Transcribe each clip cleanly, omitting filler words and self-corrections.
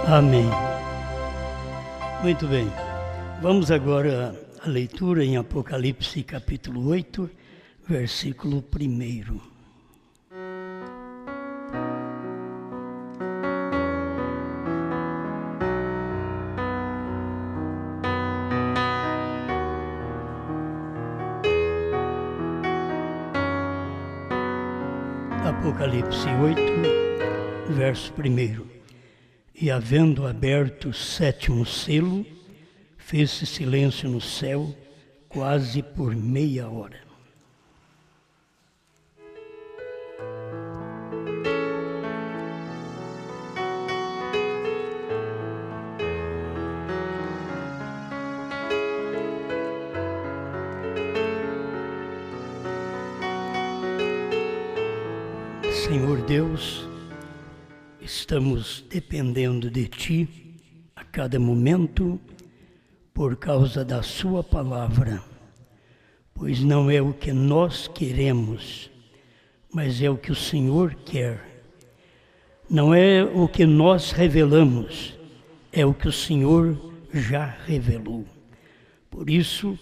Amém. Muito bem. Vamos agora à leitura em Apocalipse capítulo 8, versículo 1. Apocalipse 8, verso 1. E havendo aberto o 7º selo, fez-se silêncio no céu, quase por meia hora. Senhor Deus, estamos dependendo de Ti a cada momento por causa da Sua palavra, pois não é o que nós queremos, mas é o que o Senhor quer. Não é o que nós revelamos, é o que o Senhor já revelou. Por isso,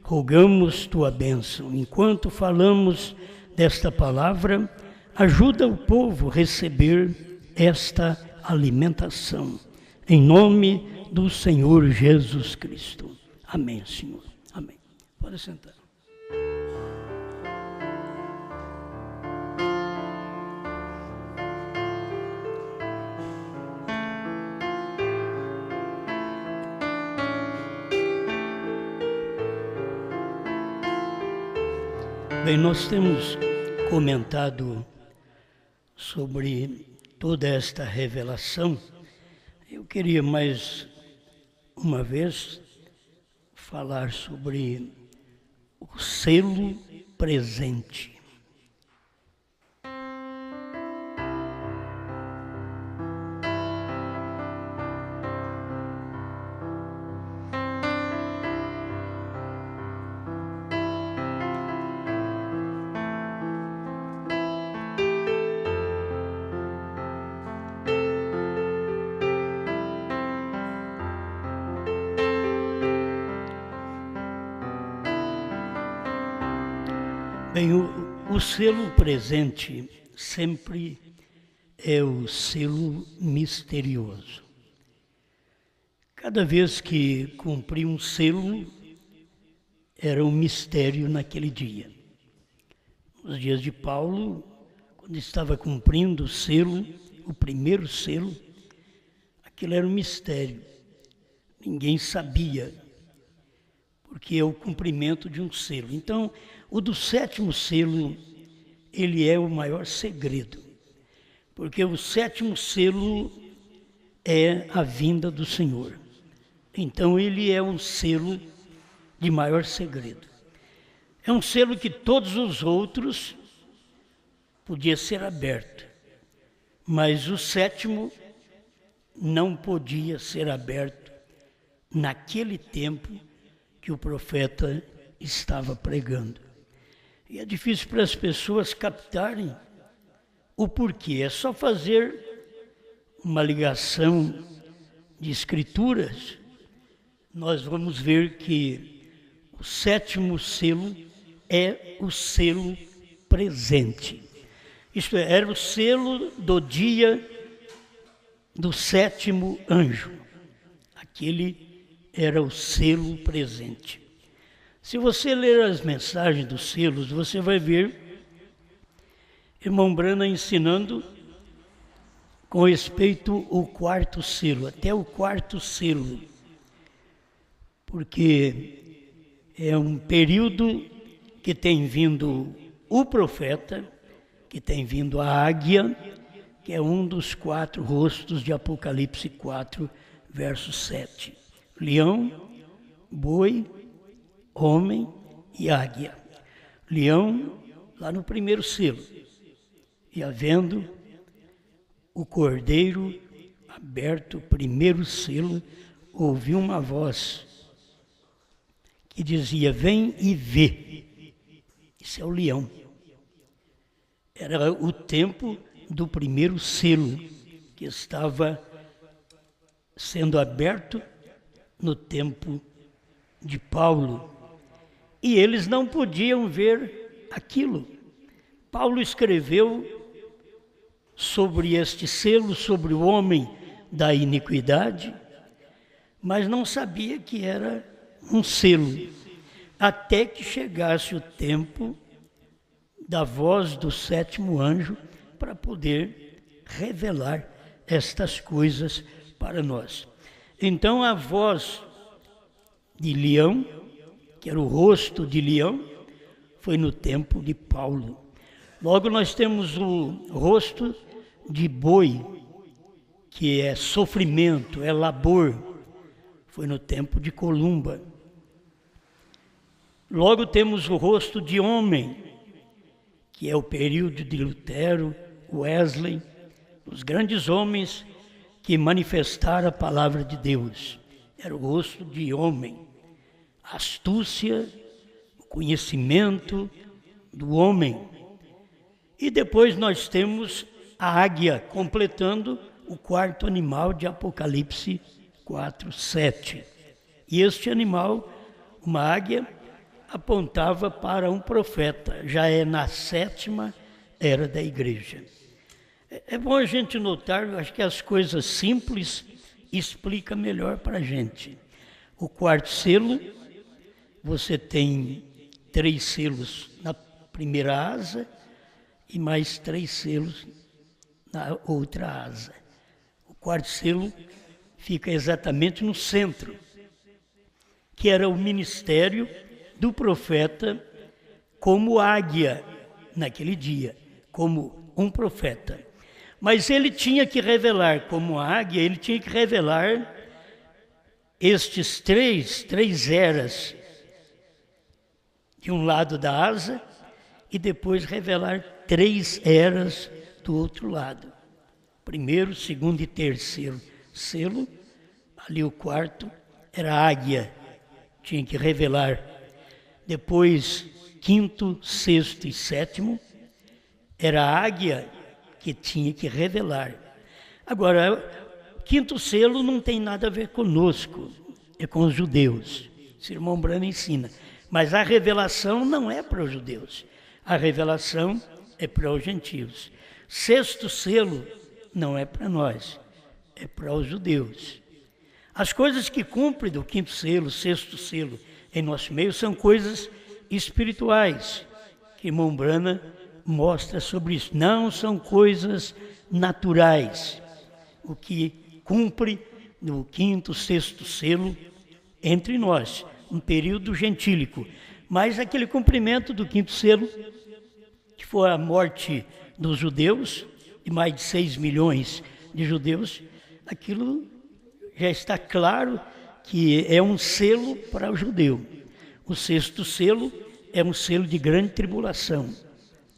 rogamos Tua bênção. Enquanto falamos desta palavra, ajuda o povo a receber esta alimentação. Em nome do Senhor Jesus Cristo. Amém, Senhor. Amém. Pode sentar. Bem, nós temos comentado sobre toda esta revelação. Eu queria mais uma vez falar sobre o selo presente. Bem, o selo presente sempre é o selo misterioso. Cada vez que cumpria um selo, era um mistério naquele dia. Nos dias de Paulo, quando estava cumprindo o selo, o primeiro selo, aquilo era um mistério. Ninguém sabia, porque é o cumprimento de um selo. Então, o do 7º selo, ele é o maior segredo, porque o 7º selo é a vinda do Senhor. Então, ele é um selo de maior segredo. É um selo que todos os outros podia ser aberto, mas o 7º não podia ser aberto naquele tempo que o profeta estava pregando. E é difícil para as pessoas captarem o porquê. É só fazer uma ligação de escrituras. Nós vamos ver que o 7º selo é o selo presente. Isto é, era o selo do dia do 7º anjo. Aquele era o selo presente. Se você ler as mensagens dos selos, você vai ver irmão Branham ensinando com respeito ao 4º selo, até o 4º selo, porque é um período que tem vindo o profeta, que tem vindo a águia, que é um dos 4 rostos de Apocalipse 4, verso 7. Leão, boi, homem e águia. Leão, lá no 1º selo. E havendo o cordeiro aberto, o 1º selo, ouviu uma voz que dizia: vem e vê. Isso é o leão. Era o tempo do 1º selo, que estava sendo aberto no tempo de Paulo. E eles não podiam ver aquilo. Paulo escreveu sobre este selo, sobre o homem da iniquidade, mas não sabia que era um selo, até que chegasse o tempo da voz do sétimo anjo para poder revelar estas coisas para nós. Então a voz de leão, que era o rosto de leão, foi no tempo de Paulo. Logo nós temos o rosto de boi, que é sofrimento, é labor, foi no tempo de Columba. Logo temos o rosto de homem, que é o período de Lutero, Wesley, os grandes homens que manifestaram a palavra de Deus. Era o rosto de homem, a astúcia, o conhecimento do homem. E depois nós temos a águia, completando o quarto animal de Apocalipse 4:7. E este animal, uma águia, apontava para um profeta, já é na sétima era da igreja. É bom a gente notar, acho que as coisas simples explicam melhor para a gente. O quarto selo, você tem 3 selos na primeira asa e mais 3 selos na outra asa. O quarto selo fica exatamente no centro, que era o ministério do profeta como águia naquele dia, como um profeta. Mas ele tinha que revelar, como águia, ele tinha que revelar estes três eras de um lado da asa e depois revelar 3 eras do outro lado. Primeiro, segundo e terceiro selo, ali o quarto era a águia, tinha que revelar. Depois, quinto, sexto e sétimo, era a águia que tinha que revelar. Agora, o quinto selo não tem nada a ver conosco, é com os judeus. O irmão Brano ensina. Mas a revelação não é para os judeus, a revelação é para os gentios. Sexto selo não é para nós, é para os judeus. As coisas que cumprem do quinto selo, sexto selo em nosso meio são coisas espirituais, que irmão Brana mostra sobre isso. Não são coisas naturais. O que cumpre no quinto, sexto selo entre nós, um período gentílico. Mas aquele cumprimento do quinto selo, que foi a morte dos judeus, de mais de 6 milhões de judeus, aquilo já está claro que é um selo para o judeu. O sexto selo é um selo de grande tribulação.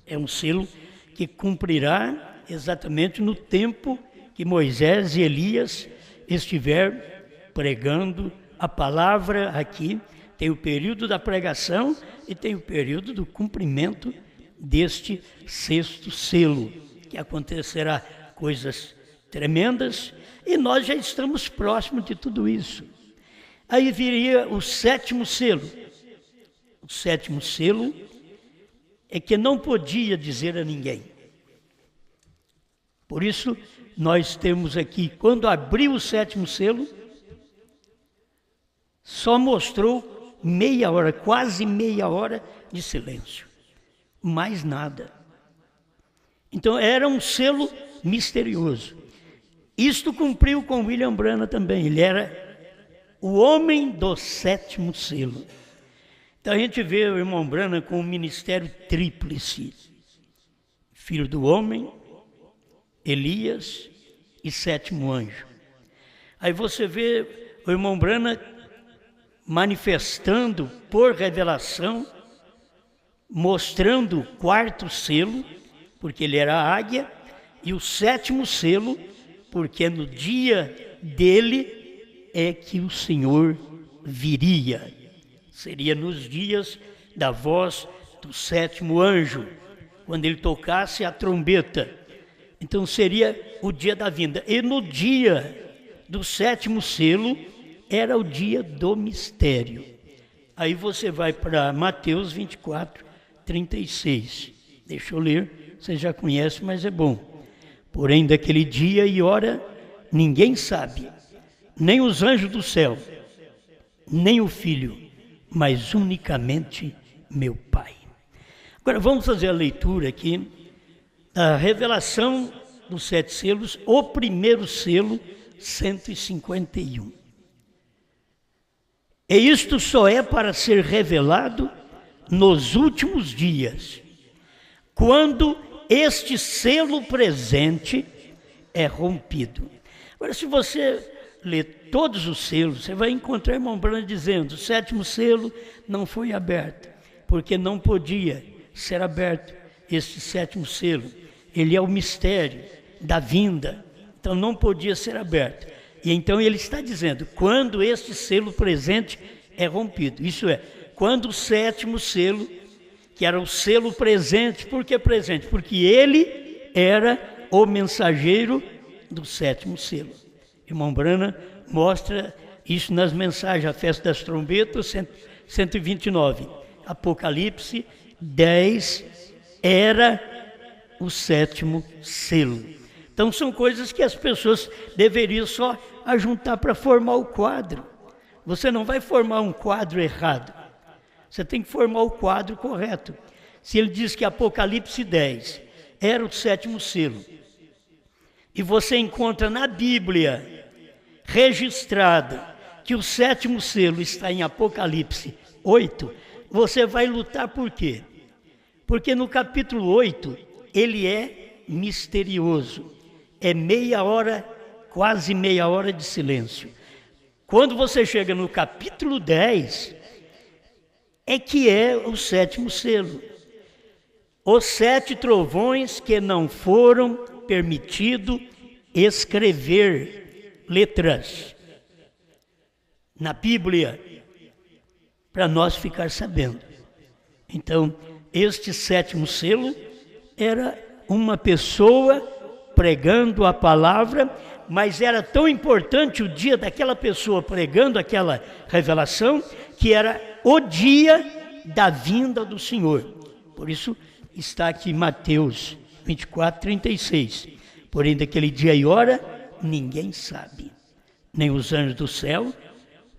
É um selo que cumprirá exatamente no tempo que Moisés e Elias estiveram pregando a palavra aqui. Tem o período da pregação e tem o período do cumprimento deste sexto selo, que acontecerá coisas tremendas e nós já estamos próximos de tudo isso. Aí viria o sétimo selo. O sétimo selo é que não podia dizer a ninguém. Por isso, nós temos aqui, quando abriu o sétimo selo, só mostrou meia hora, quase meia hora de silêncio. Mais nada. Então, era um selo misterioso. Isto cumpriu com William Branham também. Ele era o homem do sétimo selo. Então, a gente vê o irmão Branham com um ministério tríplice. Filho do homem, Elias e sétimo anjo. Aí você vê o irmão Branham manifestando por revelação, mostrando o quarto selo, porque ele era a águia, e o sétimo selo, porque no dia dele é que o Senhor viria. Seria nos dias da voz do sétimo anjo, quando ele tocasse a trombeta. Então seria o dia da vinda. E no dia do sétimo selo era o dia do mistério. Aí você vai para Mateus 24, 36. Deixa eu ler, você já conhece, mas é bom. Porém, daquele dia e hora, ninguém sabe, nem os anjos do céu, nem o Filho, mas unicamente meu Pai. Agora vamos fazer a leitura aqui da revelação dos 7 selos, o primeiro selo, 151. E isto só é para ser revelado nos últimos dias, quando este selo presente é rompido. Agora, se você ler todos os selos, você vai encontrar irmão Branham dizendo: o sétimo selo não foi aberto, porque não podia ser aberto este sétimo selo. Ele é o mistério da vinda, então não podia ser aberto. E então ele está dizendo, quando este selo presente é rompido. Isso é, quando o sétimo selo, que era o selo presente, por que presente? Porque ele era o mensageiro do sétimo selo. Irmão Branham mostra isso nas mensagens, a festa das trombetas, 129. Apocalipse 10 era o sétimo selo. Então são coisas que as pessoas deveriam só ajuntar para formar o quadro. Você não vai formar um quadro errado. Você tem que formar o quadro correto. Se ele diz que Apocalipse 10 era o sétimo selo, e você encontra na Bíblia registrado que o sétimo selo está em Apocalipse 8, você vai lutar por quê? Porque no capítulo 8 ele é misterioso. É meia hora, quase meia hora de silêncio. Quando você chega no capítulo 10, é que é o sétimo selo. Os 7 trovões que não foram permitido escrever letras na Bíblia, para nós ficar sabendo. Então, este sétimo selo era uma pessoa pregando a palavra, mas era tão importante o dia daquela pessoa pregando aquela revelação, que era o dia da vinda do Senhor. Por isso está aqui Mateus 24, 36. Porém, daquele dia e hora, ninguém sabe, nem os anjos do céu,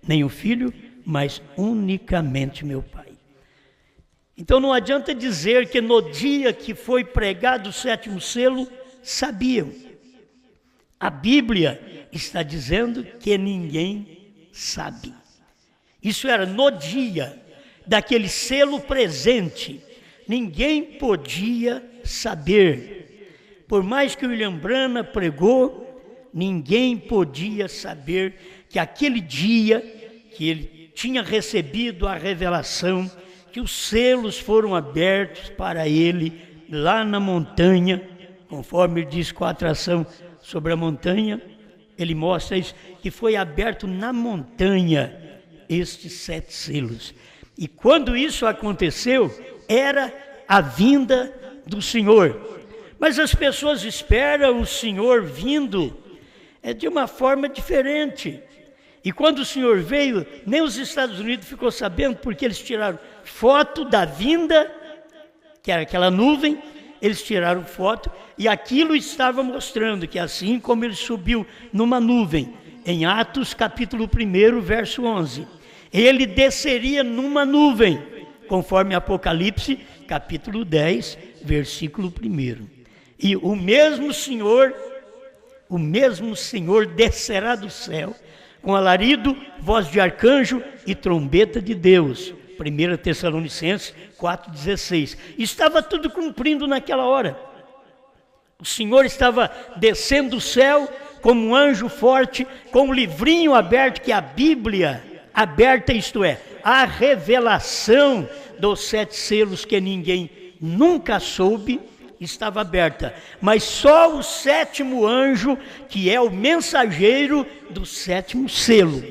nem o Filho, mas unicamente meu Pai. Então não adianta dizer que no dia que foi pregado o sétimo selo, sabiam. A Bíblia está dizendo que ninguém sabe. Isso era no dia daquele selo presente. Ninguém podia saber. Por mais que William Branham pregou, ninguém podia saber que aquele dia que ele tinha recebido a revelação, que os selos foram abertos para ele lá na montanha, conforme ele diz com a atração sobre a montanha, ele mostra isso, que foi aberto na montanha estes 7 selos. E quando isso aconteceu, era a vinda do Senhor. Mas as pessoas esperam o Senhor vindo de uma forma diferente. E quando o Senhor veio, nem os Estados Unidos ficou sabendo, porque eles tiraram foto da vinda, que era aquela nuvem, eles tiraram foto, e aquilo estava mostrando que assim como ele subiu numa nuvem, em Atos capítulo 1, verso 11, ele desceria numa nuvem, conforme Apocalipse capítulo 10, versículo 1. E o mesmo Senhor descerá do céu, com alarido, voz de arcanjo e trombeta de Deus. 1 Tessalonicenses 4,16. Estava tudo cumprindo naquela hora. O Senhor estava descendo do céu como um anjo forte, com um livrinho aberto, que é a Bíblia aberta, isto é, a revelação dos 7 selos que ninguém nunca soube, estava aberta. Mas só o 7º anjo, que é o mensageiro do 7º selo,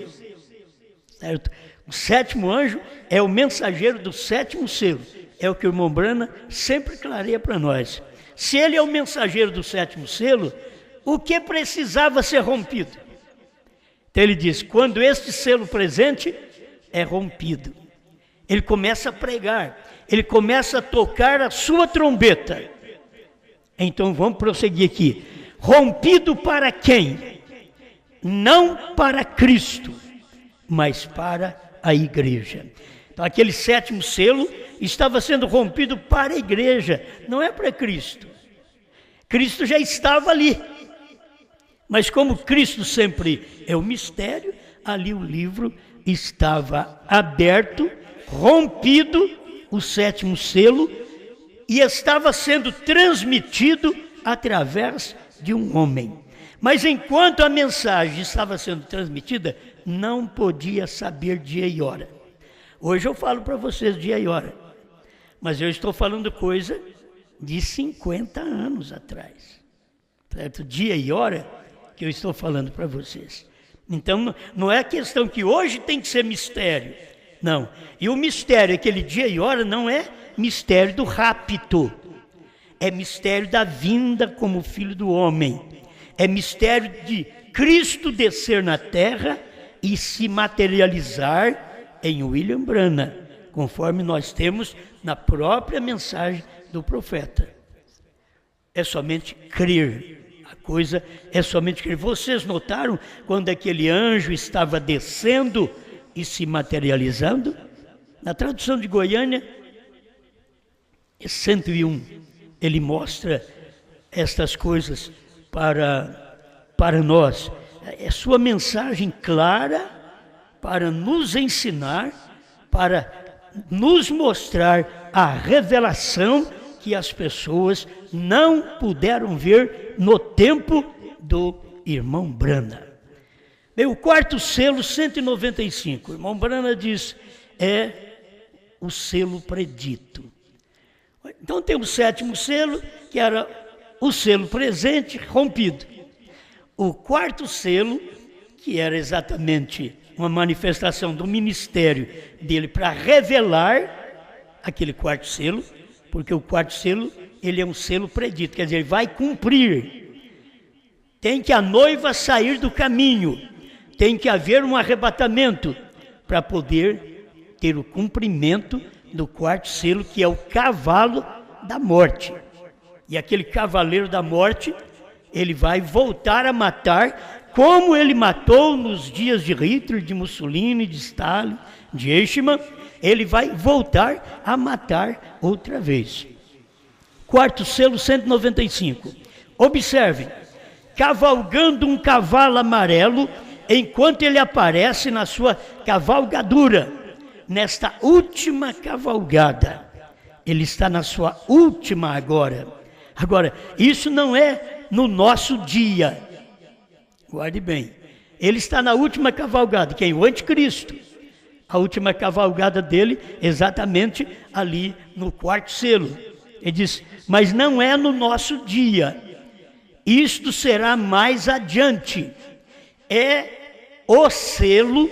certo? O 7º anjo é o mensageiro do 7º selo. É o que o irmão Branham sempre clareia para nós. Se ele é o mensageiro do 7º selo, o que precisava ser rompido? Então ele diz, quando este selo presente é rompido, ele começa a pregar, ele começa a tocar a sua trombeta. Então vamos prosseguir aqui. Rompido para quem? Não para Cristo, mas para a igreja. Então aquele sétimo selo estava sendo rompido para a igreja, não é para Cristo. Cristo já estava ali. Mas como Cristo sempre é o mistério, ali o livro estava aberto, rompido o sétimo selo, e estava sendo transmitido através de um homem. Mas enquanto a mensagem estava sendo transmitida, não podia saber dia e hora. Hoje eu falo para vocês dia e hora, mas eu estou falando coisa de 50 anos atrás. Certo? Dia e hora que eu estou falando para vocês. Então, não é questão que hoje tem que ser mistério. Não. E o mistério, aquele dia e hora, não é mistério do rapto. É mistério da vinda como Filho do Homem. É mistério de Cristo descer na terra e se materializar em William Branham, conforme nós temos na própria mensagem do profeta. É somente crer. A coisa é somente crer. Vocês notaram quando aquele anjo estava descendo e se materializando? Na tradução de Goiânia, é 101. Ele mostra estas coisas para nós. É sua mensagem clara para nos ensinar, para nos mostrar a revelação que as pessoas não puderam ver no tempo do irmão Branham. Bem, o quarto selo, 195. O irmão Branham diz, é o selo predito. Então tem o sétimo selo, que era o selo presente rompido. O quarto selo, que era exatamente uma manifestação do ministério dele para revelar aquele quarto selo, porque o quarto selo, ele é um selo predito, quer dizer, ele vai cumprir. Tem que a noiva sair do caminho, tem que haver um arrebatamento para poder ter o cumprimento do quarto selo, que é o cavalo da morte. E aquele cavaleiro da morte, ele vai voltar a matar, como ele matou nos dias de Hitler, de Mussolini, de Stalin, de Eichmann, ele vai voltar a matar outra vez. Quarto selo, 195. Observe, cavalgando um cavalo amarelo, enquanto ele aparece na sua cavalgadura, nesta última cavalgada. Ele está na sua última agora. Agora, isso não é no nosso dia. Guarde bem. Ele está na última cavalgada. Quem? O anticristo. A última cavalgada dele, exatamente ali no quarto selo. Ele diz, mas não é no nosso dia. Isto será mais adiante. É o selo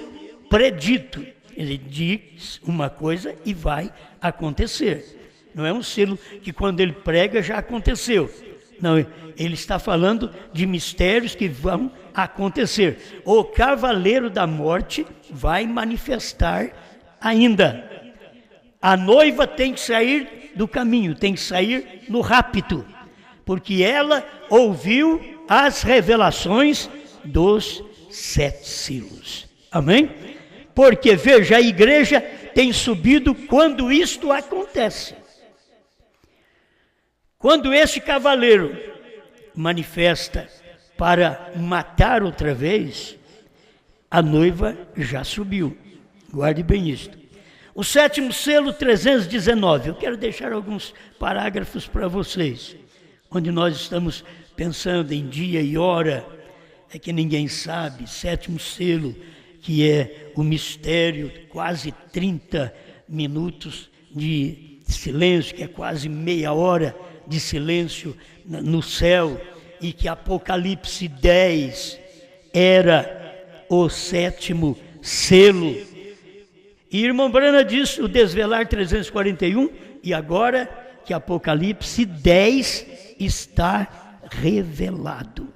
predito. Ele diz uma coisa e vai acontecer. Não é um selo que quando ele prega já aconteceu. Não, ele está falando de mistérios que vão acontecer. O cavaleiro da morte vai manifestar ainda. A noiva tem que sair do caminho, tem que sair no rapto, porque ela ouviu as revelações dos 7 selos. Amém? Porque, veja, a igreja tem subido quando isto acontece. Quando esse cavaleiro manifesta para matar outra vez, a noiva já subiu. Guarde bem isto. O sétimo selo, 319. Eu quero deixar alguns parágrafos para vocês, onde nós estamos pensando em dia e hora, é que ninguém sabe. Sétimo selo, que é o mistério, quase 30 minutos de silêncio, que é quase meia hora de silêncio no céu, e que Apocalipse 10 era o sétimo selo. E irmão Branham diz, o Desvelar 341, e agora que Apocalipse 10 está revelado.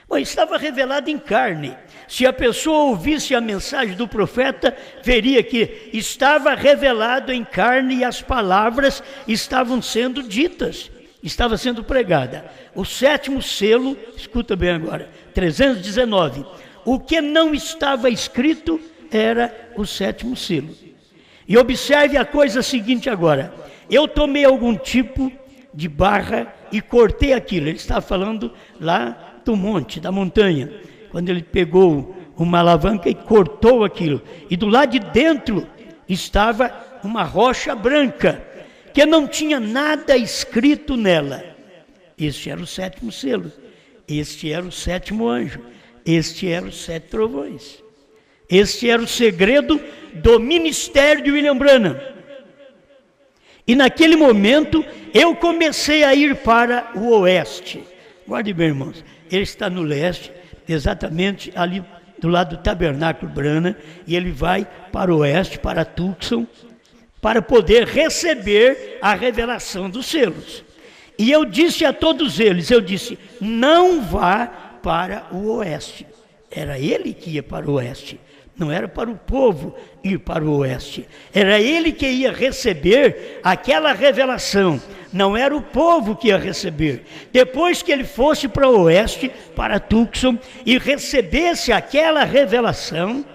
Bom, estava revelado em carne. Se a pessoa ouvisse a mensagem do profeta, veria que estava revelado em carne e as palavras estavam sendo ditas, estava sendo pregada. O 7º selo, escuta bem agora, 319. O que não estava escrito era o 7º selo. E observe a coisa seguinte agora. Eu tomei algum tipo de barra e cortei aquilo. Ele está falando lá do monte, da montanha, quando ele pegou uma alavanca e cortou aquilo. E do lado de dentro estava uma rocha branca, que não tinha nada escrito nela. Este era o 7º selo. Este era o 7º anjo. Este era os 7 trovões. Este era o segredo do ministério de William Branham. E naquele momento eu comecei a ir para o oeste. Guarde bem, irmãos, ele está no leste, exatamente ali do lado do tabernáculo Branham, e ele vai para o oeste, para Tucson, para poder receber a revelação dos selos. E eu disse a todos eles, eu disse, não vá para o oeste. Era ele que ia para o oeste. Não era para o povo ir para o oeste. Era ele que ia receber aquela revelação. Não era o povo que ia receber. Depois que ele fosse para o oeste, para Tucson, e recebesse aquela revelação,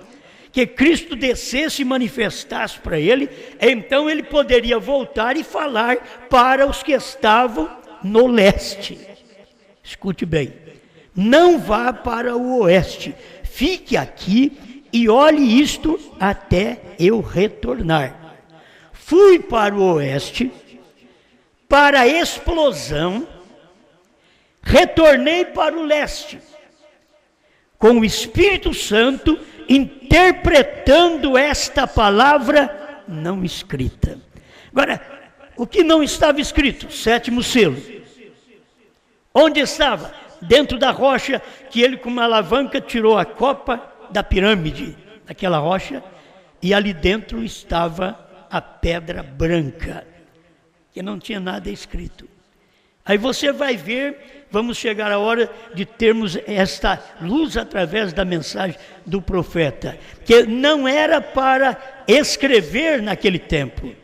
que Cristo descesse e manifestasse para ele, então ele poderia voltar e falar para os que estavam no leste. Escute bem. Não vá para o oeste. Fique aqui e olhe isto até eu retornar. Fui para o oeste, para a explosão, retornei para o leste, com o Espírito Santo interpretando esta palavra não escrita. Agora, o que não estava escrito? 7º selo. Onde estava? Dentro da rocha, que ele com uma alavanca tirou a copa da pirâmide, daquela rocha, e ali dentro estava a pedra branca, que não tinha nada escrito. Aí você vai ver, vamos chegar à hora de termos esta luz através da mensagem do profeta, que não era para escrever naquele tempo.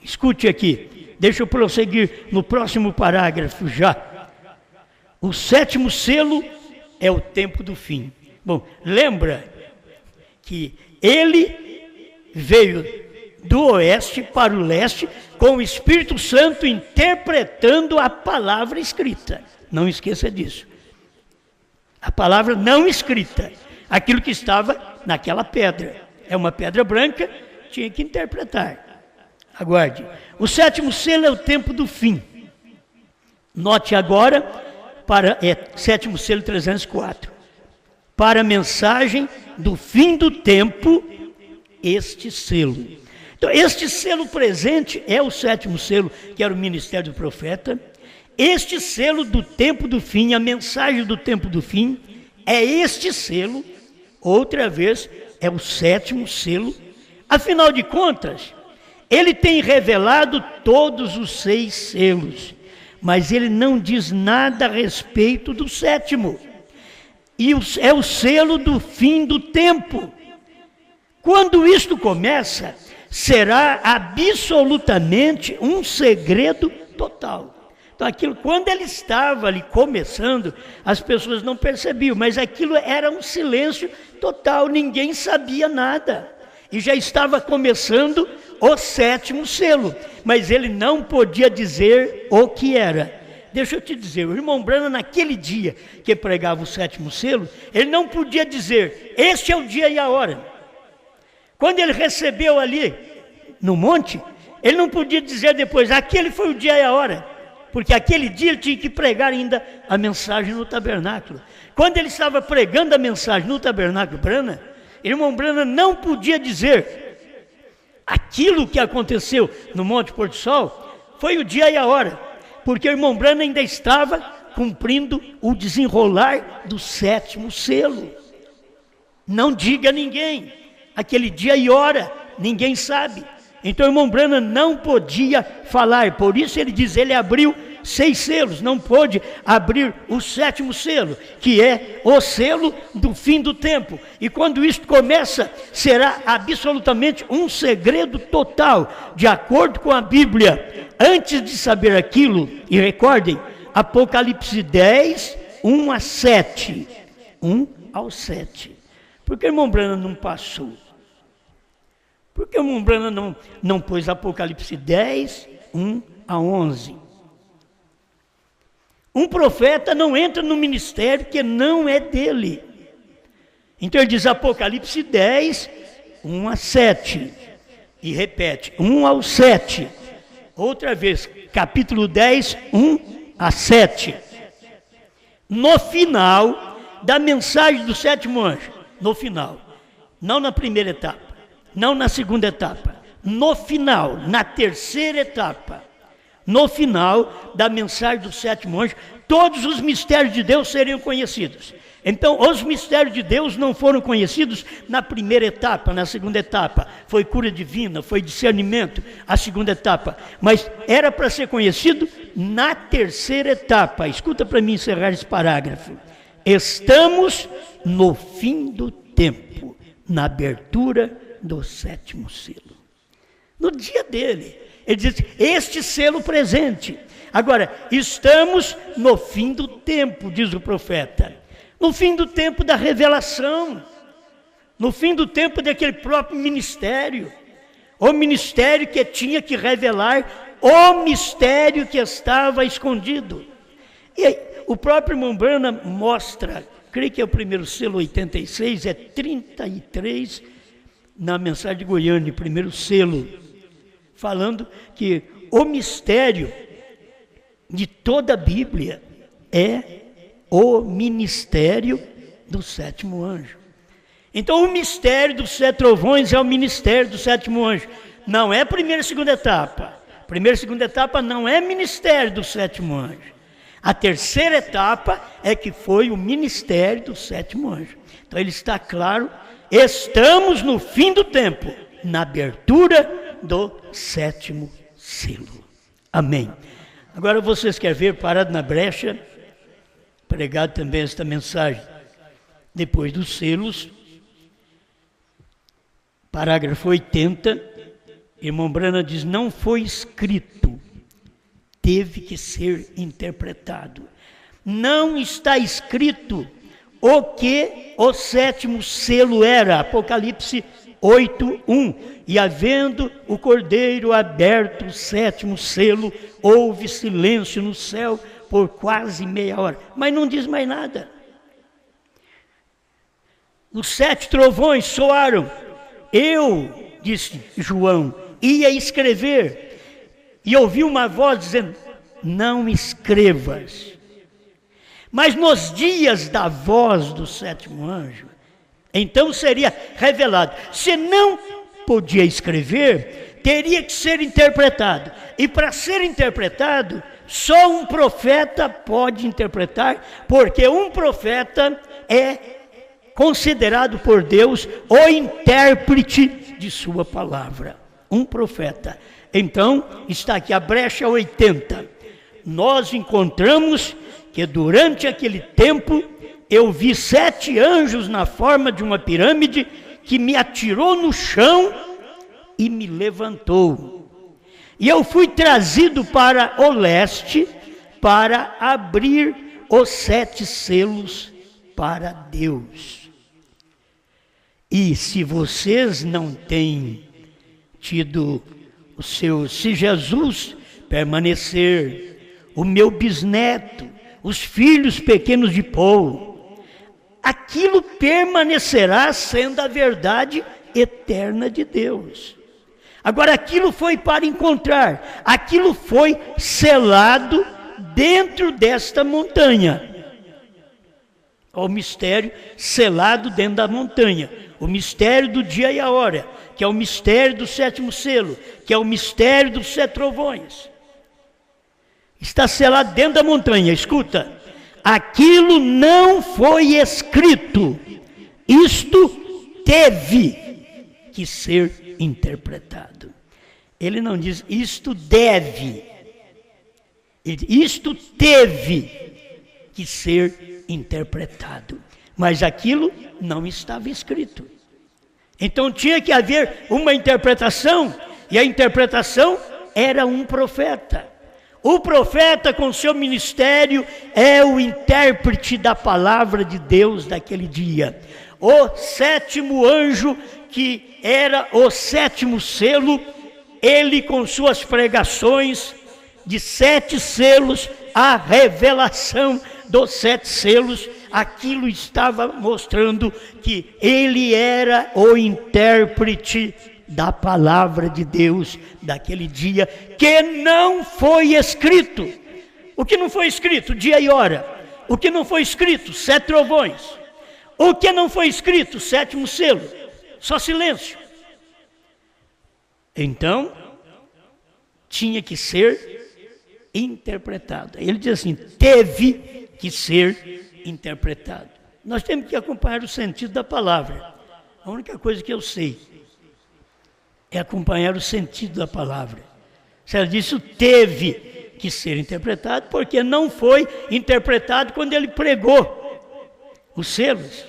Escute aqui, deixa eu prosseguir no próximo parágrafo já. O 7º selo é o tempo do fim. Bom, lembra que ele veio do oeste para o leste com o Espírito Santo interpretando a palavra escrita. Não esqueça disso. A palavra não escrita, aquilo que estava naquela pedra. É uma pedra branca, tinha que interpretar. Aguarde. O 7º selo é o tempo do fim. Note agora, 7º selo 304. Para a mensagem do fim do tempo, este selo. Então, este selo presente é o 7º selo, que era o ministério do profeta. Este selo do tempo do fim, a mensagem do tempo do fim, é este selo, outra vez, é o 7º selo. Afinal de contas, ele tem revelado todos os 6 selos, mas ele não diz nada a respeito do 7º. E é o selo do fim do tempo. Quando isto começa, será absolutamente um segredo total. Então aquilo, quando ele estava ali começando, as pessoas não percebiam, mas aquilo era um silêncio total, ninguém sabia nada. E já estava começando o 7º selo, mas ele não podia dizer o que era. Deixa eu te dizer, o irmão Branham, naquele dia que pregava o 7º selo, ele não podia dizer, este é o dia e a hora. Quando ele recebeu ali no monte, ele não podia dizer depois, aquele foi o dia e a hora, porque aquele dia ele tinha que pregar ainda a mensagem no tabernáculo. Quando ele estava pregando a mensagem no tabernáculo Branham, o irmão Branham não podia dizer, aquilo que aconteceu no Monte Pôr do Sol foi o dia e a hora, porque o irmão Branham ainda estava cumprindo o desenrolar do 7º selo. Não diga a ninguém, aquele dia e hora, ninguém sabe. Então o irmão Branham não podia falar, por isso ele diz, ele abriu 6 selos, não pôde abrir o 7º selo, que é o selo do fim do tempo. E quando isto começa, será absolutamente um segredo total, de acordo com a Bíblia. Antes de saber aquilo, e recordem, Apocalipse 10, 1 a 7. 1 ao 7. Por que o irmão Branham não passou? Por que o irmão Branham não pôs Apocalipse 10, 1 a 11? Um profeta não entra no ministério que não é dele. Então ele diz Apocalipse 10, 1 a 7. E repete, 1 ao 7. Outra vez, capítulo 10, 1 a 7. No final da mensagem do 7º anjo, no final, não na primeira etapa, não na segunda etapa, no final, na terceira etapa, no final da mensagem do 7º anjo, todos os mistérios de Deus seriam conhecidos. Então, os mistérios de Deus não foram conhecidos na primeira etapa, na segunda etapa. Foi cura divina, foi discernimento, a segunda etapa. Mas era para ser conhecido na terceira etapa. Escuta para mim encerrar esse parágrafo. Estamos no fim do tempo, na abertura do 7º selo. No dia dele, ele diz, este selo presente. Agora, estamos no fim do tempo, diz o profeta. No fim do tempo da revelação. No fim do tempo daquele próprio ministério. O ministério que tinha que revelar o mistério que estava escondido. E aí, o próprio irmão Branham mostra, creio que é o primeiro selo 86, é 33, na mensagem de Goiânia, primeiro selo, falando que o mistério de toda a Bíblia é o ministério do 7º anjo. Então o mistério dos 7 trovões é o ministério do 7º anjo. Não é a primeira e segunda etapa. Primeira e segunda etapa não é ministério do 7º anjo. A terceira etapa é que foi o ministério do 7º anjo. Então ele está claro, estamos no fim do tempo, na abertura do 7º selo. Amém. Agora vocês querem ver, parado na brecha, pregado também esta mensagem. Depois dos selos, parágrafo 80, irmão Branham diz, não foi escrito, teve que ser interpretado. Não está escrito o que o 7º selo era, Apocalipse 8:1. E havendo o cordeiro aberto o 7º selo, houve silêncio no céu por quase meia hora. Mas não diz mais nada. Os 7 trovões soaram. Eu, disse João, ia escrever. E ouvi uma voz dizendo, não escrevas. Mas nos dias da voz do 7º anjo, então seria revelado. Se não podia escrever, teria que ser interpretado. E para ser interpretado, só um profeta pode interpretar, porque um profeta é considerado por Deus o intérprete de sua palavra. Um profeta. Então, está aqui a brecha 80. Nós encontramos que durante aquele tempo, eu vi 7 anjos na forma de uma pirâmide que me atirou no chão e me levantou. E eu fui trazido para o leste para abrir os 7 selos para Deus. E se vocês não têm tido o seu, se Jesus permanecer, o meu bisneto, os filhos pequenos de Paul, aquilo permanecerá sendo a verdade eterna de Deus. Agora, aquilo foi para encontrar, aquilo foi selado dentro desta montanha. O mistério selado dentro da montanha, o mistério do dia e a hora, que é o mistério do 7º selo, que é o mistério dos 7 trovões. Está selado dentro da montanha, escuta, aquilo não foi escrito, isto teve que ser interpretado. Ele não diz, isto deve, Isto teve que ser interpretado, mas aquilo não estava escrito. Então tinha que haver uma interpretação, e a interpretação era um profeta. O profeta, com seu ministério, é o intérprete da palavra de Deus daquele dia. O sétimo anjo, que era o sétimo selo, ele com suas pregações de 7 selos, a revelação dos 7 selos, aquilo estava mostrando que ele era o intérprete da palavra de Deus daquele dia, que não foi escrito. O que não foi escrito? Dia e hora. O que não foi escrito? 7 trovões. O que não foi escrito? 7º selo. Só silêncio. Então, tinha que ser interpretado. Ele diz assim, teve que ser interpretado. Nós temos que acompanhar o sentido da palavra. A única coisa que eu sei é acompanhar o sentido da palavra. Se ela disse, teve que ser interpretado, porque não foi interpretado quando ele pregou os selos.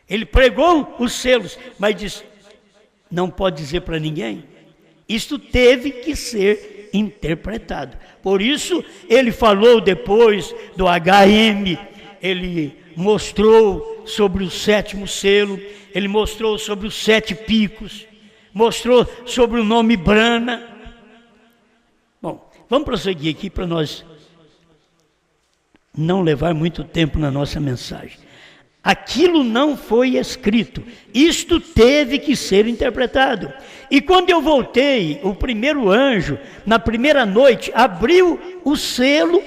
Ele pregou os selos, mas disse, não pode dizer para ninguém. Isto teve que ser interpretado. Por isso, ele falou depois do HM, ele mostrou sobre o 7º selo, ele mostrou sobre os 7 picos, mostrou sobre o nome Brana. Bom, vamos prosseguir aqui para nós não levar muito tempo na nossa mensagem. Aquilo não foi escrito, isto teve que ser interpretado. E quando eu voltei, o primeiro anjo, na primeira noite, abriu o selo,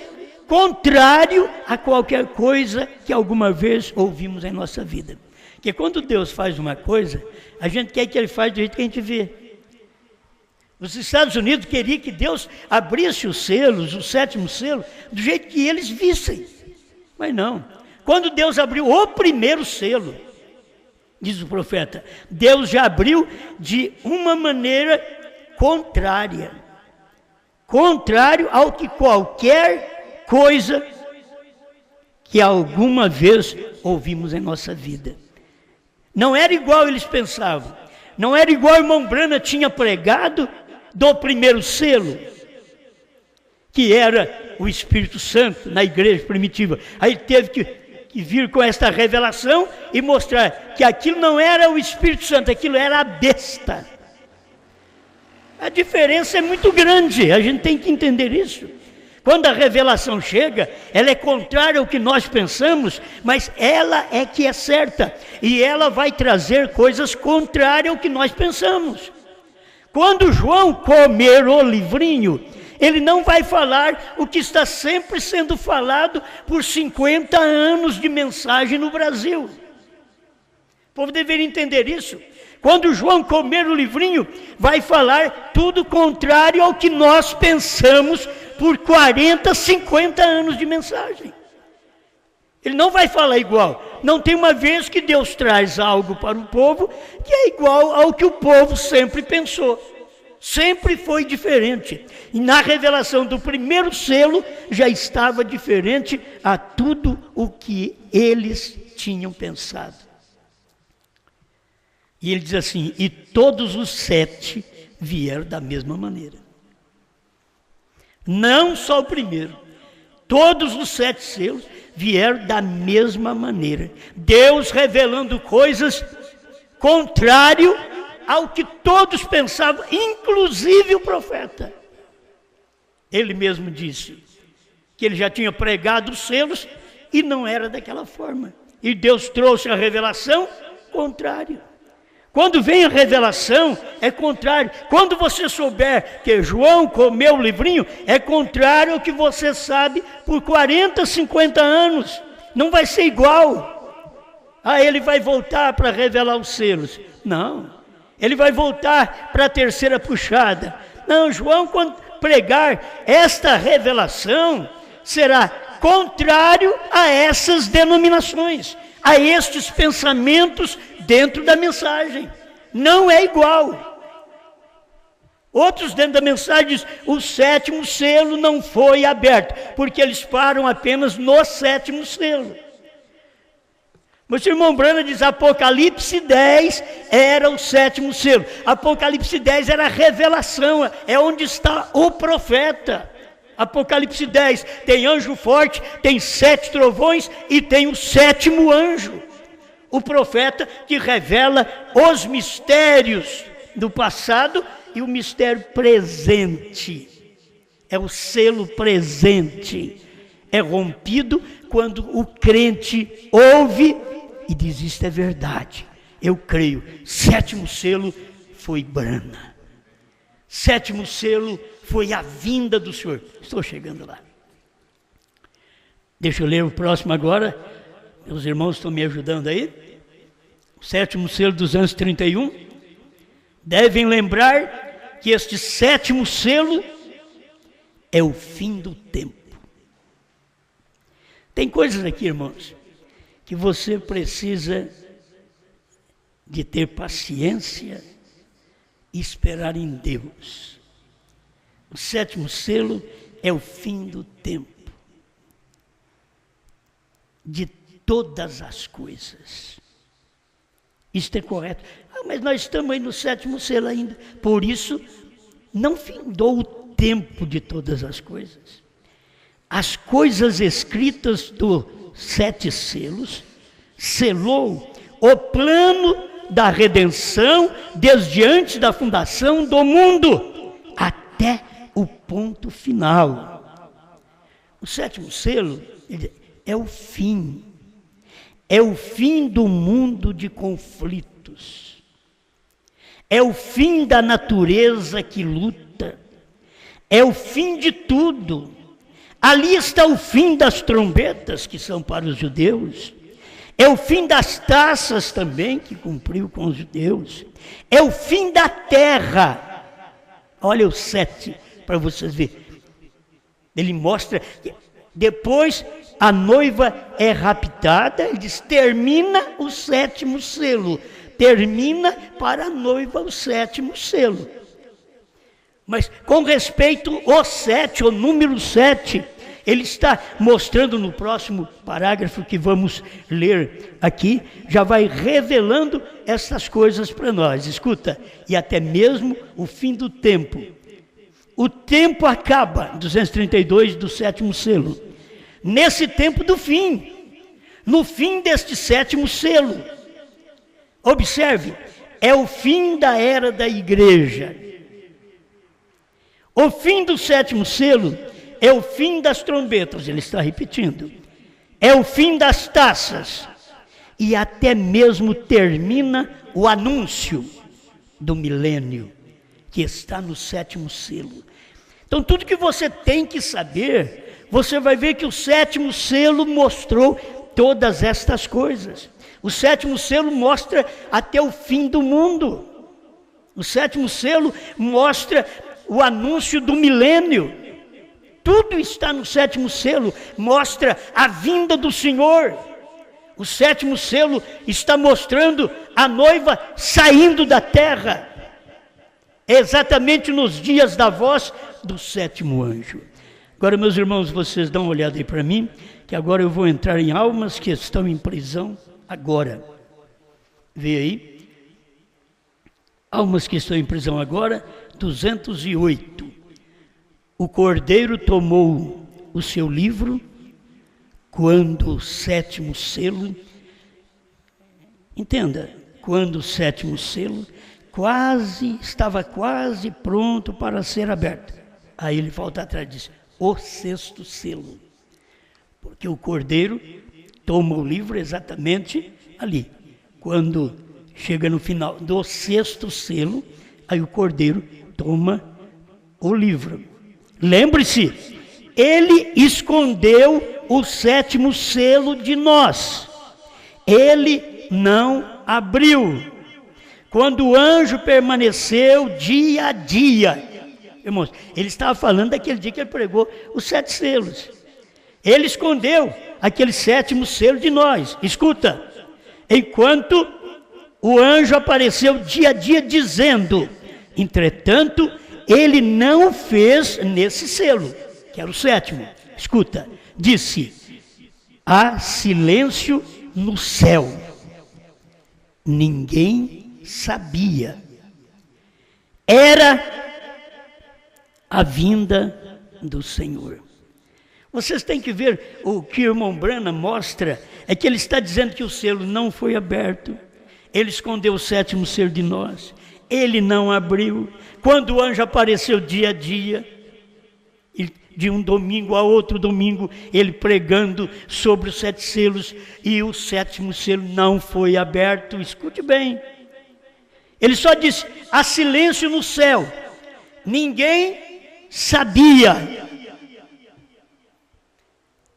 contrário a qualquer coisa que alguma vez ouvimos em nossa vida. Porque quando Deus faz uma coisa, a gente quer que Ele faça do jeito que a gente vê. Os Estados Unidos queriam que Deus abrisse os selos, o 7º selo, do jeito que eles vissem. Mas não. Quando Deus abriu o primeiro selo, diz o profeta, Deus já abriu de uma maneira contrária. Contrário ao que qualquer coisa que alguma vez ouvimos em nossa vida. Não era igual eles pensavam. Não era igual o irmão Brana tinha pregado do primeiro selo, que era o Espírito Santo na igreja primitiva. Aí ele teve que vir com esta revelação e mostrar que aquilo não era o Espírito Santo, aquilo era a besta. A diferença é muito grande, a gente tem que entender isso. Quando a revelação chega, ela é contrária ao que nós pensamos, mas ela é que é certa, e ela vai trazer coisas contrárias ao que nós pensamos. Quando João comer o livrinho, ele não vai falar o que está sempre sendo falado por 50 anos de mensagem no Brasil. O povo deveria entender isso. Quando João comer o livrinho, vai falar tudo contrário ao que nós pensamos por 40, 50 anos de mensagem. Ele não vai falar igual. Não tem uma vez que Deus traz algo para o povo que é igual ao que o povo sempre pensou. Sempre foi diferente. E na revelação do primeiro selo já estava diferente a tudo o que eles tinham pensado. E ele diz assim, e todos os 7 vieram da mesma maneira. Não só o primeiro. Todos os 7 selos vieram da mesma maneira. Deus revelando coisas contrário ao que todos pensavam, inclusive o profeta. Ele mesmo disse que ele já tinha pregado os selos e não era daquela forma. E Deus trouxe a revelação contrária. Quando vem a revelação, é contrário. Quando você souber que João comeu o livrinho, é contrário ao que você sabe por 40, 50 anos. Não vai ser igual. Ah, ele vai voltar para revelar os selos. Não. Ele vai voltar para a terceira puxada. Não, João, quando pregar esta revelação, será contrário a essas denominações, a estes pensamentos dentro da mensagem. Não é igual. Outros dentro da mensagem dizem, o sétimo selo não foi aberto, porque eles param apenas no sétimo selo. Mas o irmão Branham diz, Apocalipse 10 era o sétimo selo. Apocalipse 10 era a revelação, é onde está o profeta. Apocalipse 10 tem anjo forte, tem 7 trovões e tem o 7º anjo. O profeta que revela os mistérios do passado e o mistério presente. É o selo presente. É rompido quando o crente ouve e diz, isto é verdade, eu creio. 7º selo foi Brana. 7º selo foi a vinda do Senhor. Estou chegando lá. Deixa eu ler o próximo agora. Meus irmãos estão me ajudando aí. O 7º selo, 231. Devem lembrar que este 7º selo é o fim do tempo. Tem coisas aqui, irmãos, que você precisa de ter paciência e esperar em Deus. O 7º selo é o fim do tempo. De todas as coisas. Isto é correto. Mas nós estamos aí no 7º selo ainda. Por isso, não findou o tempo de todas as coisas. As coisas escritas dos 7 selos selou o plano da redenção desde antes da fundação do mundo até o ponto final. O 7º selo é o fim. É o fim do mundo de conflitos. É o fim da natureza que luta. É o fim de tudo. Ali está o fim das trombetas, que são para os judeus. É o fim das taças também, que cumpriu com os judeus. É o fim da terra. Olha o 7, para vocês verem. Ele mostra que depois a noiva é raptada, ele diz, termina o 7º selo. Termina para a noiva o 7º selo. Mas com respeito ao 7, o número 7, ele está mostrando no próximo parágrafo que vamos ler aqui, já vai revelando essas coisas para nós. Escuta, e até mesmo o fim do tempo. O tempo acaba, 232 do 7º selo, nesse tempo do fim, no fim deste 7º selo. Observe, é o fim da era da igreja. O fim do 7º selo é o fim das trombetas, ele está repetindo. É o fim das taças. E até mesmo termina o anúncio do milênio, que está no 7º selo. Então tudo que você tem que saber, você vai ver que o 7º selo mostrou todas estas coisas. O 7º selo mostra até o fim do mundo. O 7º selo mostra o anúncio do milênio. Tudo está no 7º selo, mostra a vinda do Senhor. O 7º selo está mostrando a noiva saindo da terra. Exatamente nos dias da voz do 7º anjo. Agora, meus irmãos, vocês dão uma olhada aí para mim, que agora eu vou entrar em almas que estão em prisão agora. Vê aí. Almas que estão em prisão agora, 208. O Cordeiro tomou o seu livro quando o 7º selo, entenda, quando o 7º selo estava quase pronto para ser aberto. Aí ele volta atrás e diz, o 6º selo. Porque o Cordeiro toma o livro exatamente ali. Quando chega no final do 6º selo, aí o Cordeiro toma o livro. Lembre-se, ele escondeu o 7º selo de nós. Ele não abriu. Quando o anjo permaneceu dia a dia. Irmãos, ele estava falando daquele dia que ele pregou os 7 selos. Ele escondeu aquele 7º selo de nós. Escuta, enquanto o anjo apareceu dia a dia dizendo, entretanto, ele não fez nesse selo, que era o sétimo. Escuta, disse: há silêncio no céu. Ninguém sabia. Era a vinda do Senhor. Vocês têm que ver o que o irmão Branham mostra, é que ele está dizendo que o selo não foi aberto. Ele escondeu o sétimo selo de nós. Ele não abriu. Quando o anjo apareceu dia a dia, de um domingo a outro domingo, ele pregando sobre os 7 selos, e o sétimo selo não foi aberto. Escute bem. Ele só disse: há silêncio no céu. Ninguém sabia.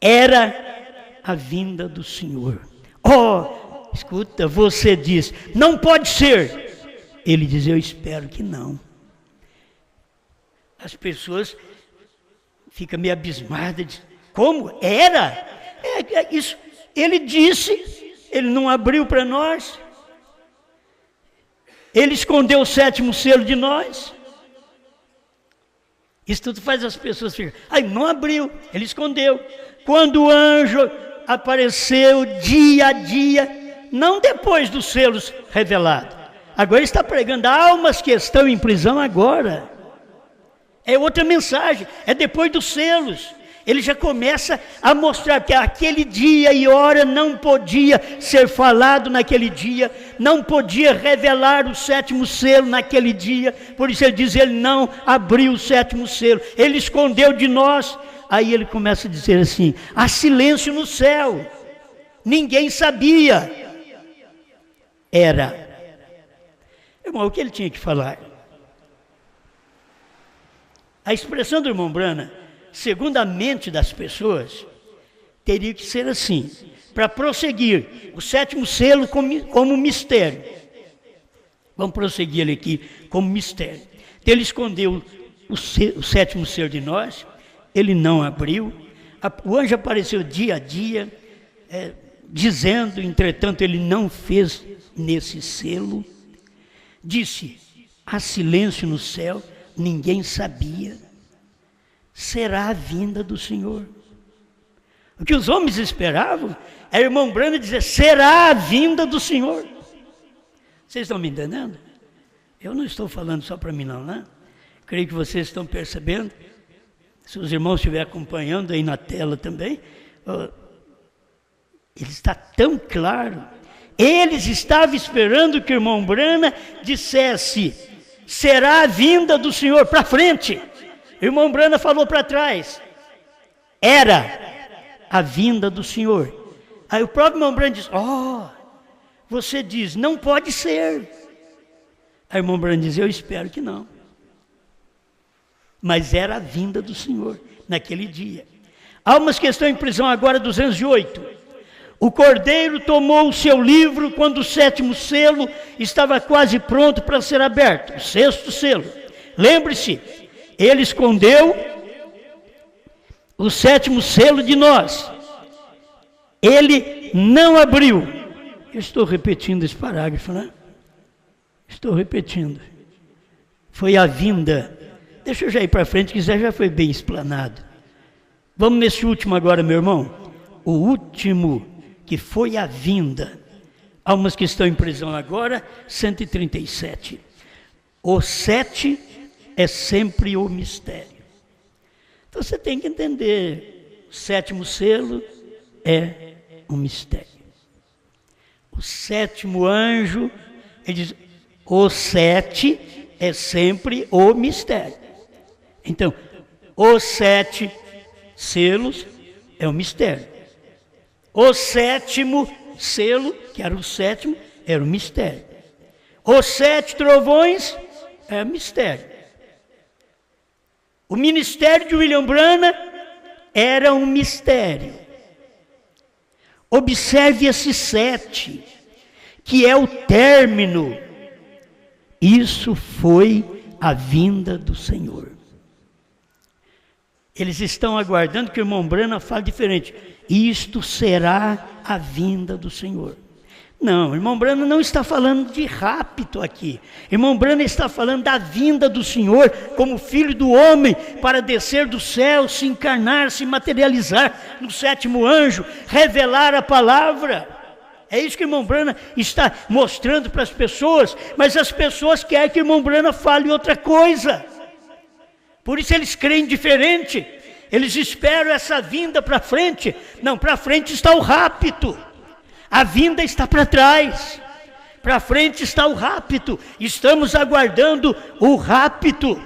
Era a vinda do Senhor. Oh, escuta, você diz: não pode ser. Ele diz: eu espero que não. As pessoas ficam meio abismadas. Dizem: como? Era? Isso. Ele disse, ele não abriu para nós. Ele escondeu o sétimo selo de nós. Isso tudo faz as pessoas ficarem: ai, não abriu, ele escondeu. Quando o anjo apareceu dia a dia, não depois dos selos revelados. Agora ele está pregando almas que estão em prisão agora. É outra mensagem, é depois dos selos. Ele já começa a mostrar que aquele dia e hora não podia ser falado naquele dia, não podia revelar o sétimo selo naquele dia. Por isso ele diz: ele não abriu o sétimo selo, ele escondeu de nós. Aí ele começa a dizer assim: há silêncio no céu, ninguém sabia. Era. Irmão, o que ele tinha que falar? A expressão do irmão Branham, segundo a mente das pessoas, teria que ser assim, para prosseguir o sétimo selo como mistério. Vamos prosseguir ele aqui como mistério. Então, ele escondeu o sétimo selo de nós, ele não abriu. O anjo apareceu dia a dia, dizendo, entretanto, ele não fez nesse selo. Disse: há silêncio no céu, ninguém sabia. Será a vinda do Senhor. O que os homens esperavam é o irmão Branham dizer: será a vinda do Senhor. Vocês estão me entendendo? Eu não estou falando só para mim não, né? Creio que vocês estão percebendo. Se os irmãos estiverem acompanhando aí na tela também, ele está tão claro. Eles estavam esperando que o irmão Branham dissesse: será a vinda do Senhor, para frente. O irmão Branham falou para trás: era a vinda do Senhor. Aí o próprio irmão Branham diz: você diz, não pode ser. Aí o irmão Branham diz: eu espero que não. Mas era a vinda do Senhor naquele dia. Almas que estão em prisão agora, 208. O Cordeiro tomou o seu livro quando o sétimo selo estava quase pronto para ser aberto, o sexto selo. Lembre-se, ele escondeu o sétimo selo de nós. Ele não abriu. Eu estou repetindo esse parágrafo, né? Estou repetindo. Foi a vinda. Deixa eu já ir para frente, que já foi bem explanado. Vamos nesse último agora, meu irmão. O último, que foi a vinda. Almas que estão em prisão agora, 137. O 7 é sempre o mistério. Então você tem que entender, o sétimo selo é um mistério. O sétimo anjo, ele diz: o 7 é sempre o mistério. Então, os 7 selos é o mistério. O sétimo selo, que era o sétimo, era o mistério. Os 7 trovões é o mistério. O ministério de William Branham era um mistério. Observe esse 7, que é o término. Isso foi a vinda do Senhor. Eles estão aguardando que o irmão Branham fale diferente. Isto será a vinda do Senhor. Não, irmão Branham não está falando de rapto aqui. Irmão Branham está falando da vinda do Senhor como Filho do homem para descer do céu, se encarnar, se materializar no sétimo anjo, revelar a palavra. É isso que o irmão Branham está mostrando para as pessoas, mas as pessoas querem que o irmão Branham fale outra coisa. Por isso eles creem diferente. Eles esperam essa vinda para frente. Não, para frente está o rapto. A vinda está para trás. Para frente está o rapto. Estamos aguardando o rapto.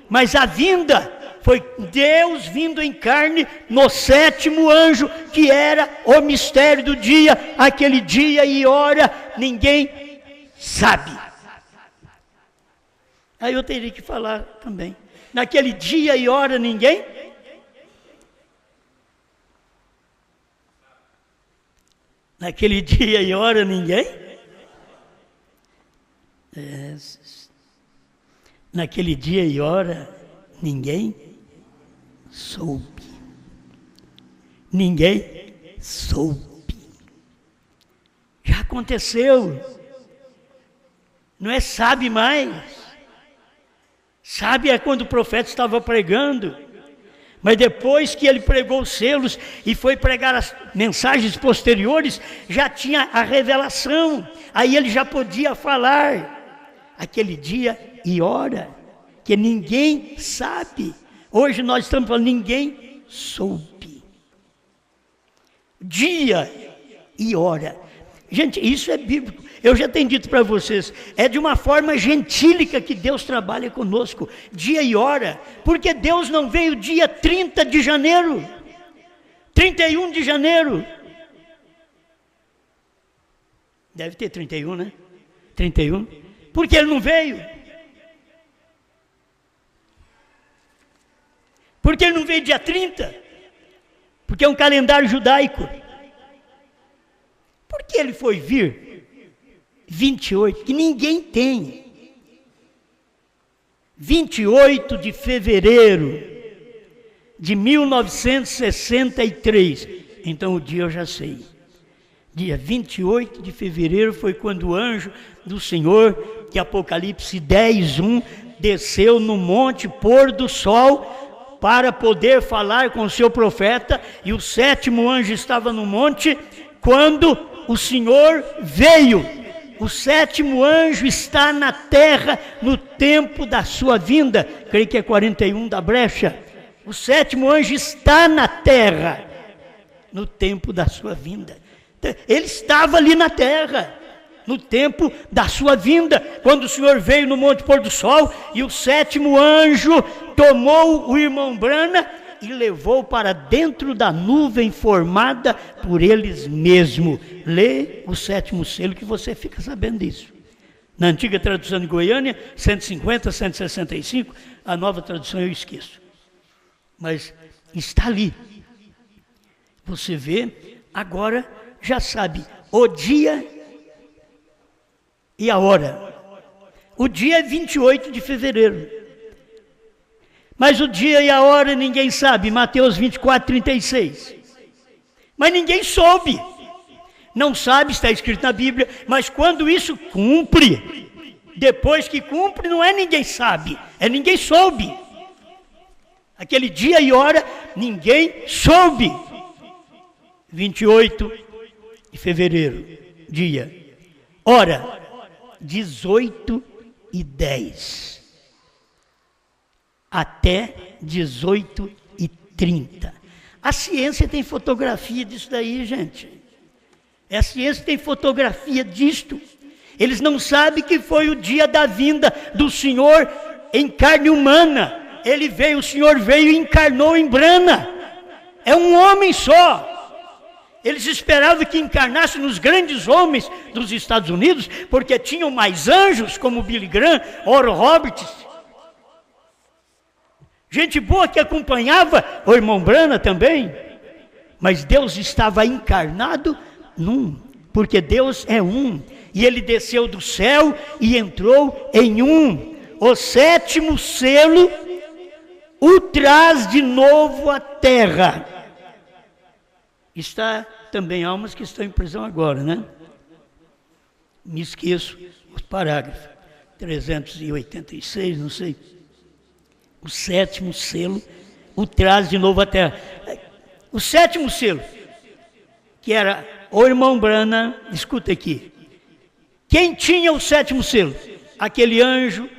Mas a vinda foi Deus vindo em carne no sétimo anjo, que era o mistério do dia. Aquele dia e hora ninguém sabe. Aí eu teria que falar também. Naquele dia e hora ninguém naquele dia e hora ninguém naquele dia e hora ninguém soube. Ninguém soube. Já aconteceu. Não é sabe mais. Sabe é quando o profeta estava pregando, mas depois que ele pregou os selos e foi pregar as mensagens posteriores, já tinha a revelação, aí ele já podia falar. Aquele dia e hora que ninguém sabe. Hoje nós estamos falando, ninguém soube. Dia e hora. Gente, isso é bíblico. Eu já tenho dito para vocês, é de uma forma gentílica que Deus trabalha conosco, dia e hora, porque Deus não veio dia 30 de janeiro, 31 de janeiro, deve ter 31, né? 31, porque Ele não veio, porque Ele não veio dia 30, porque é um calendário judaico. Por que Ele foi vir 28, que ninguém tem. 28 de fevereiro de 1963. Então o dia eu já sei. Dia 28 de fevereiro foi quando o anjo do Senhor, que Apocalipse 10:1, desceu no monte pôr do sol para poder falar com o seu profeta, e o sétimo anjo estava no monte quando o Senhor veio. O sétimo anjo está na terra no tempo da sua vinda. Creio que é 41 da brecha. O sétimo anjo está na terra no tempo da sua vinda. Ele estava ali na terra no tempo da sua vinda, quando o Senhor veio no monte pôr do sol, e o sétimo anjo tomou o irmão Branham e levou para dentro da nuvem formada por eles mesmos. Lê o sétimo selo que você fica sabendo disso. Na antiga tradução de Goiânia, 150, 165, a nova tradução eu esqueço. Mas está ali. Você vê, agora já sabe o dia e a hora. O dia é 28 de fevereiro. Mas o dia e a hora ninguém sabe, Mateus 24, 36. Mas ninguém soube. Não sabe, está escrito na Bíblia, mas quando isso cumpre, depois que cumpre, não é ninguém sabe, é ninguém soube. Aquele dia e hora, ninguém soube. 28 de fevereiro, dia, hora, 18:10. Até 18:30. A ciência tem fotografia disso daí, gente. A ciência tem fotografia disto. Eles não sabem que foi o dia da vinda do Senhor em carne humana. Ele veio, o Senhor veio e encarnou em Branham. É um homem só. Eles esperavam que encarnasse nos grandes homens dos Estados Unidos, porque tinham mais anjos, como Billy Graham, Oral Roberts. Gente boa que acompanhava o irmão Branham também. Mas Deus estava encarnado num, porque Deus é um. E Ele desceu do céu e entrou em um. O sétimo selo o traz de novo à terra. Está também almas que estão em prisão agora, né? me esqueço os parágrafos, 386, não sei, o sétimo selo o traz de novo à terra. O sétimo selo, que era o irmão Branham, escuta aqui, quem tinha o sétimo selo? Aquele anjo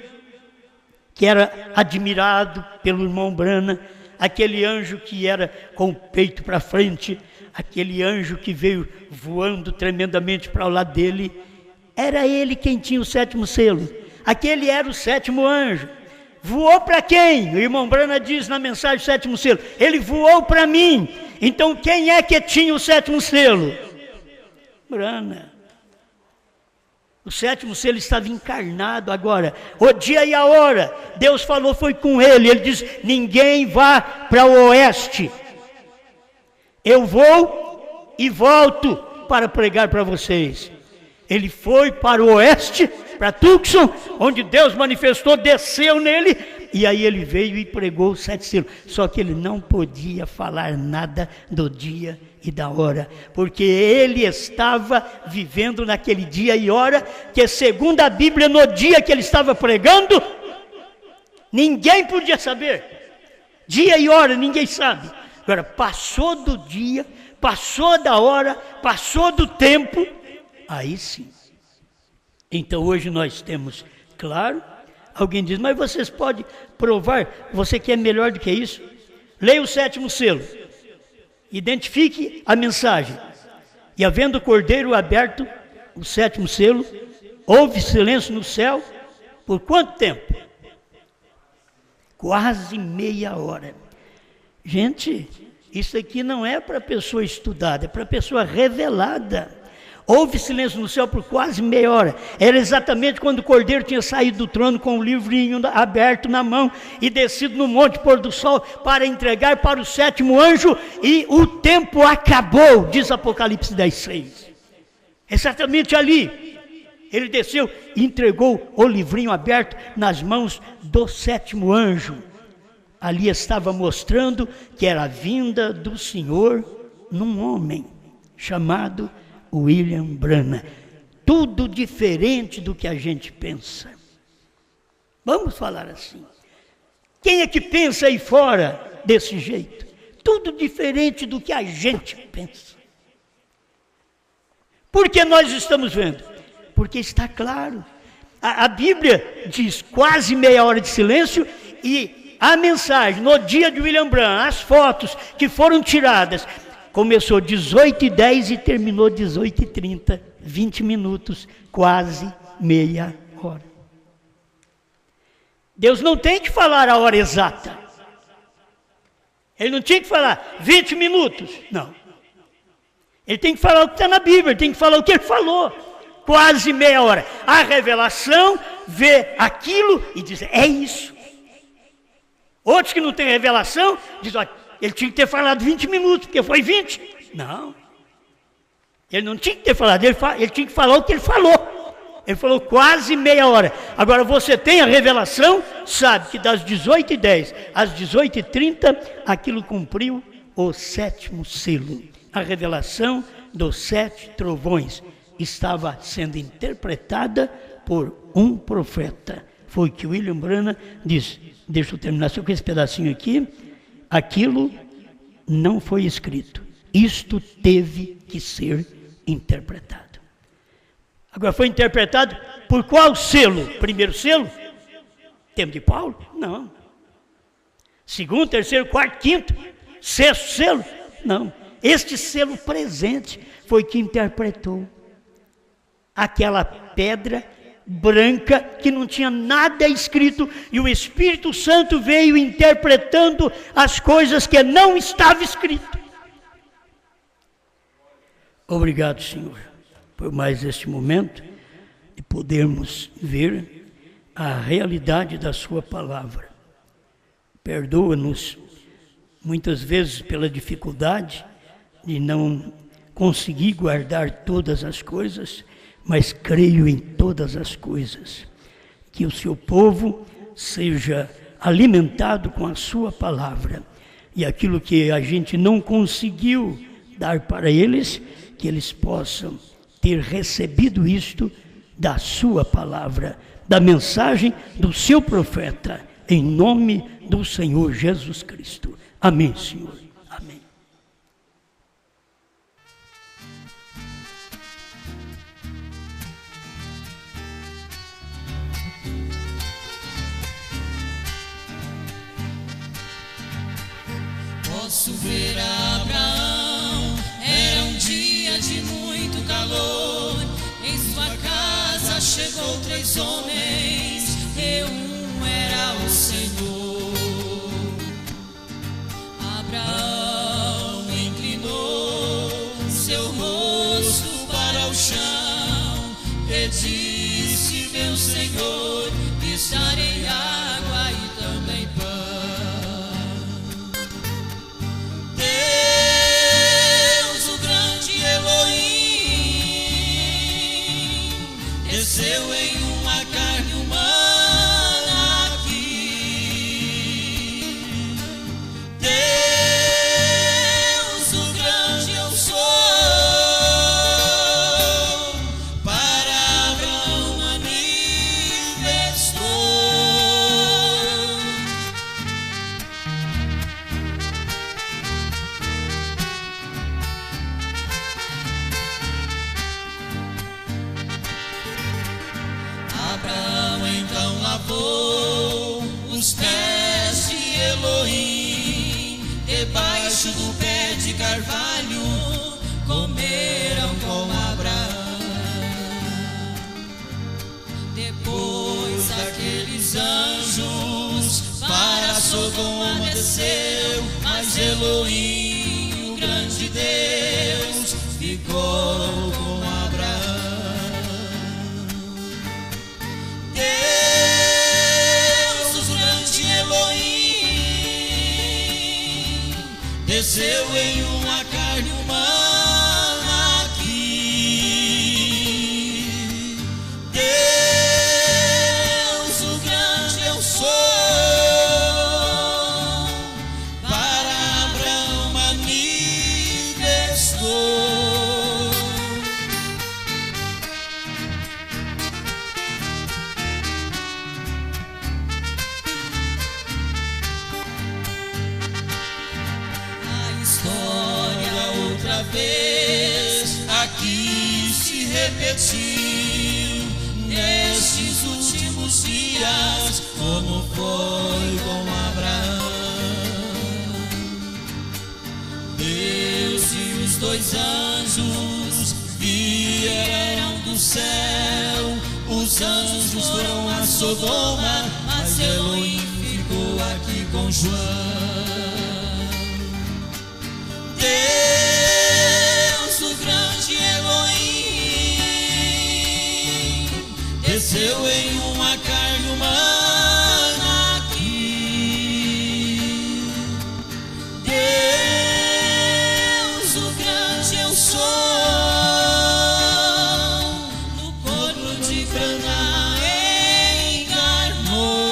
que era admirado pelo irmão Branham, aquele anjo que era com o peito para frente, aquele anjo que veio voando tremendamente para o lado dele, era ele quem tinha o sétimo selo. Aquele era o sétimo anjo. Voou para quem? O irmão Branham diz na mensagem do sétimo selo, ele voou para mim. Então quem é que tinha o sétimo selo? Branham. O sétimo selo estava encarnado agora. O dia e a hora, Deus falou, foi com ele. Ele diz, ninguém vá para o oeste. Eu vou e volto para pregar para vocês. Ele foi para o oeste, para Tucson, onde Deus manifestou, desceu nele, e aí ele veio e pregou os 7 selos. Só que ele não podia falar nada do dia e da hora, porque ele estava vivendo naquele dia e hora, que segundo a Bíblia, no dia que ele estava pregando, ninguém podia saber. Dia e hora, ninguém sabe. Agora, passou do dia, passou da hora, passou do tempo, aí sim. Então hoje nós temos, claro, alguém diz, mas vocês podem provar, você quer melhor do que isso? Leia o sétimo selo, identifique a mensagem. E havendo o cordeiro aberto, o sétimo selo, houve silêncio no céu, por quanto tempo? Quase meia hora. Gente, isso aqui não é para pessoa estudada, é para pessoa revelada. Houve silêncio no céu por quase meia hora. Era exatamente quando o cordeiro tinha saído do trono com o livrinho aberto na mão e descido no monte pôr do sol para entregar para o sétimo anjo, e o tempo acabou, diz Apocalipse 10:6. Exatamente ali. Ele desceu e entregou o livrinho aberto nas mãos do sétimo anjo. Ali estava mostrando que era a vinda do Senhor num homem chamado William Branham. Tudo diferente do que a gente pensa. Vamos falar assim. Quem é que pensa aí fora desse jeito? Tudo diferente do que a gente pensa. Por que nós estamos vendo? Porque está claro. A Bíblia diz quase meia hora de silêncio, e a mensagem no dia de William Branham, as fotos que foram tiradas, começou 18h10 e terminou 18h30, 20 minutos, quase meia hora. Deus não tem que falar a hora exata. Ele não tinha que falar 20 minutos, não. Ele tem que falar o que está na Bíblia, ele tem que falar o que ele falou. Quase meia hora. A revelação vê aquilo e diz, é isso. Outros que não têm revelação, dizem, olha, ele tinha que ter falado 20 minutos, porque foi 20. Não. Ele não tinha que ter falado, ele tinha que falar o que ele falou. Ele falou quase meia hora. Agora você tem a revelação, sabe que das 18h10 às 18h30, aquilo cumpriu o sétimo selo. A revelação dos 7 trovões estava sendo interpretada por um profeta. Foi que William Branham disse, deixa eu terminar só com esse pedacinho aqui, aquilo não foi escrito, isto teve que ser interpretado. Agora foi interpretado por qual selo? Primeiro selo? Tempo de Paulo? Não. Segundo, terceiro, quarto, quinto, sexto selo? Não. Este selo presente foi que interpretou aquela pedra branca que não tinha nada escrito, e o Espírito Santo veio interpretando as coisas que não estava escrito. Obrigado, Senhor, por mais este momento de podermos ver a realidade da sua palavra. Perdoa-nos muitas vezes pela dificuldade de não conseguir guardar todas as coisas, mas creio em todas as coisas, que o seu povo seja alimentado com a sua palavra, e aquilo que a gente não conseguiu dar para eles, que eles possam ter recebido isto da sua palavra, da mensagem do seu profeta, em nome do Senhor Jesus Cristo. Amém, Senhor. Amém. Posso ver Abraão, era um dia de muito calor. Em sua casa chegou 3 homens, e um era o Senhor. Abraão inclinou seu rosto para o chão e disse: meu Senhor, estarei água e também pão. Deus, o grande Elohim, desceu em uma carne humana aqui. Deus, o grande eu sou, para Abraão manifestou. Abraão então lavou os pés de Elohim, debaixo do pé de carvalho comeram com Abraão. Depois aqueles anjos para Sodoma desceu, mas Elohim, o grande Deus, ficou com Abraão. Deus, o grande Elohim, desceu em uma carne humana aqui. Deus, o grande eu sou, para Abraão manifestou. História outra vez aqui se repetiu nestes últimos dias, como foi com Abraão. Deus e os 2 anjos vieram do céu, os anjos foram a Sodoma, mas Elohim ficou aqui com João. Deus, o grande Elohim, desceu em uma carne humana aqui. Deus, o grande eu sou, no corpo de Cana encarnou.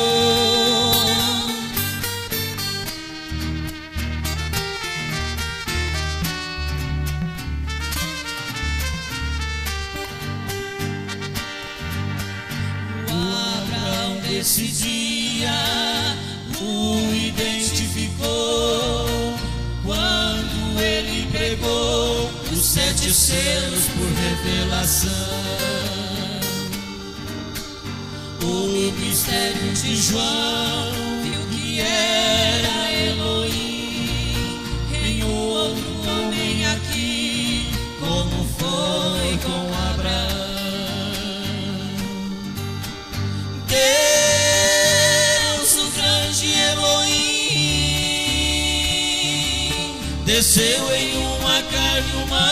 Esse dia o identificou quando ele pregou os 7 selos por revelação. O mistério de João viu que era Elohim em outro homem aqui, como foi com Abraão. Deus, o grande Elohim, desceu em uma carne humana